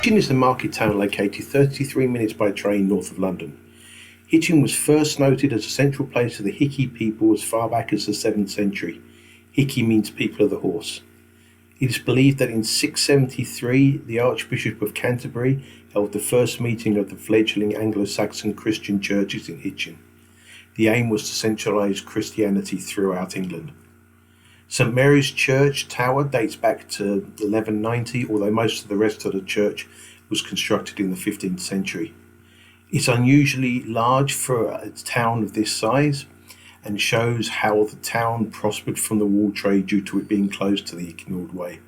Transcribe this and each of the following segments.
Hitchin is a market town located 33 minutes by train north of London. Hitchin was first noted as a central place of the Hickey people as far back as the 7th century. Hickey means people of the horse. It is believed that in 673 the Archbishop of Canterbury held the first meeting of the fledgling Anglo-Saxon Christian churches in Hitchin. The aim was to centralise Christianity throughout England. St Mary's Church tower dates back to 1190, although most of the rest of the church was constructed in the 15th century. It's unusually large for a town of this size and shows how the town prospered from the wool trade due to it being close to the Icknield Way.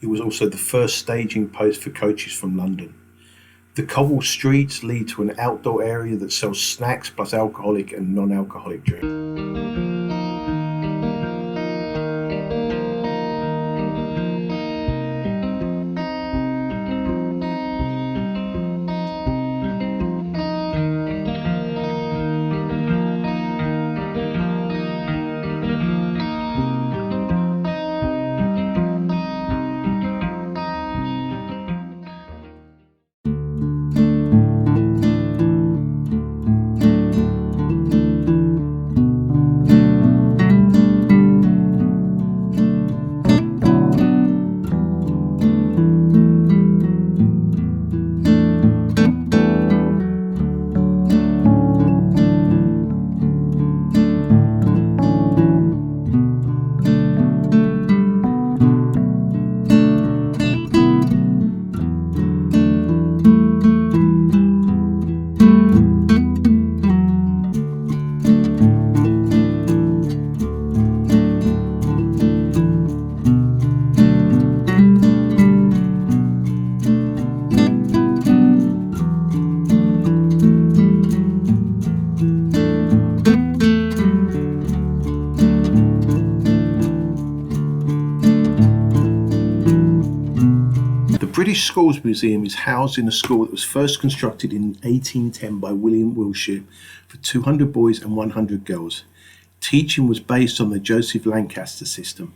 It was also the first staging post for coaches from London. The cobbled streets lead to an outdoor area that sells snacks plus alcoholic and non-alcoholic drinks. The British Schools Museum is housed in a school that was first constructed in 1810 by William Wilshire for 200 boys and 100 girls. Teaching was based on the Joseph Lancaster system.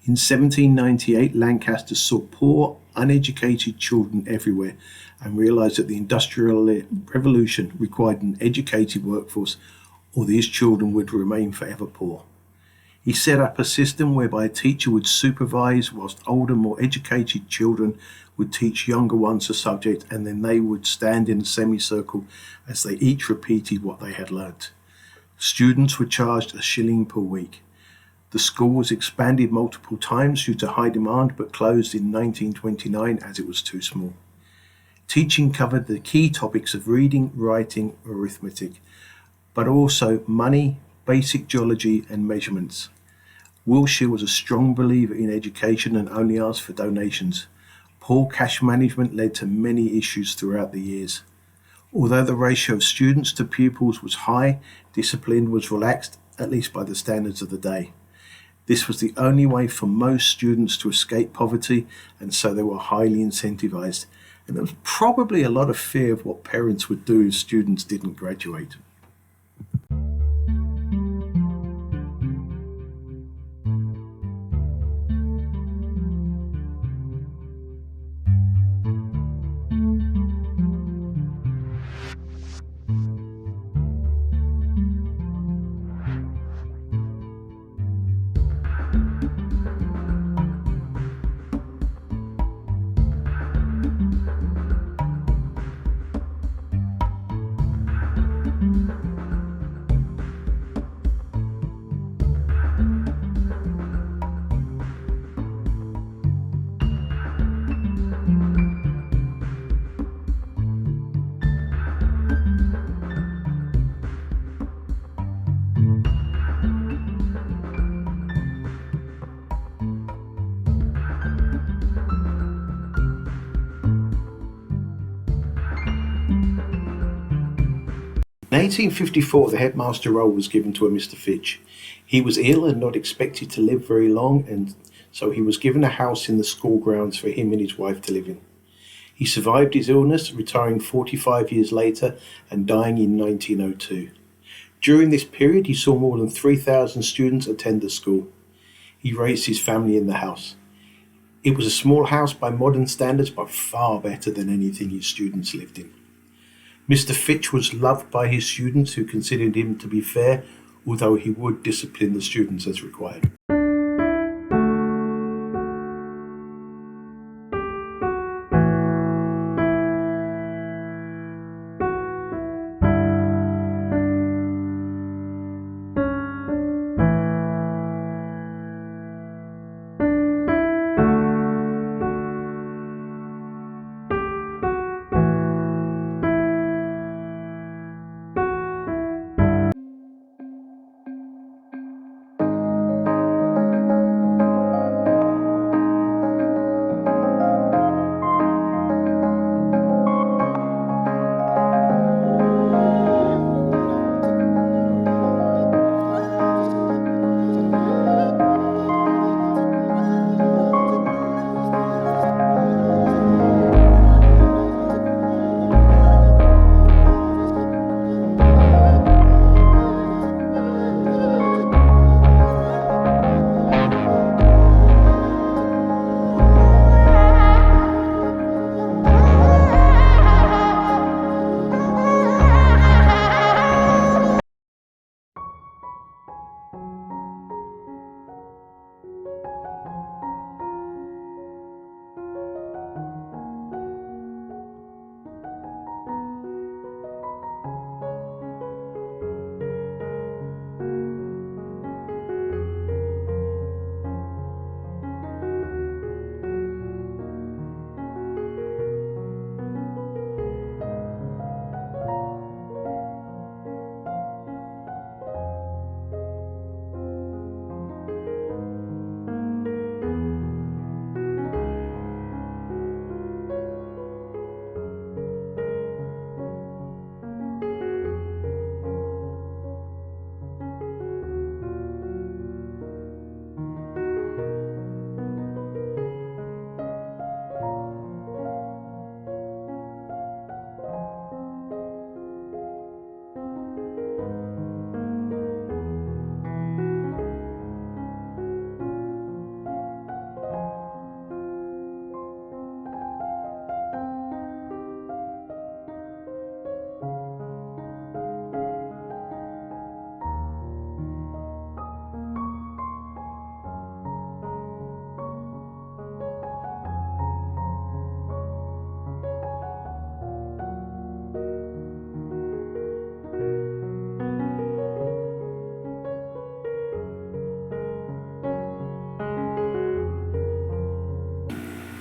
In 1798, Lancaster saw poor, uneducated children everywhere and realised that the Industrial Revolution required an educated workforce or these children would remain forever poor. He set up a system whereby a teacher would supervise whilst older, more educated children would teach younger ones a subject, and then they would stand in a semicircle as they each repeated what they had learnt. Students were charged a shilling per week. The school was expanded multiple times due to high demand, but closed in 1929 as it was too small. Teaching covered the key topics of reading, writing, arithmetic, but also money, basic geology and measurements. Wilshire was a strong believer in education and only asked for donations. Poor cash management led to many issues throughout the years. Although the ratio of students to pupils was high, discipline was relaxed, at least by the standards of the day. This was the only way for most students to escape poverty, and so they were highly incentivized. And there was probably a lot of fear of what parents would do if students didn't graduate. In 1854, the headmaster role was given to a Mr. Fitch. He was ill and not expected to live very long, and so he was given a house in the school grounds for him and his wife to live in. He survived his illness, retiring 45 years later and dying in 1902. During this period, he saw more than 3,000 students attend the school. He raised his family in the house. It was a small house by modern standards, but far better than anything his students lived in. Mr. Fitch was loved by his students, who considered him to be fair, although he would discipline the students as required.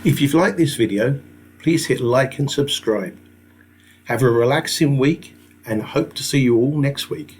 If you've liked this video, please hit like and subscribe. Have a relaxing week and hope to see you all next week.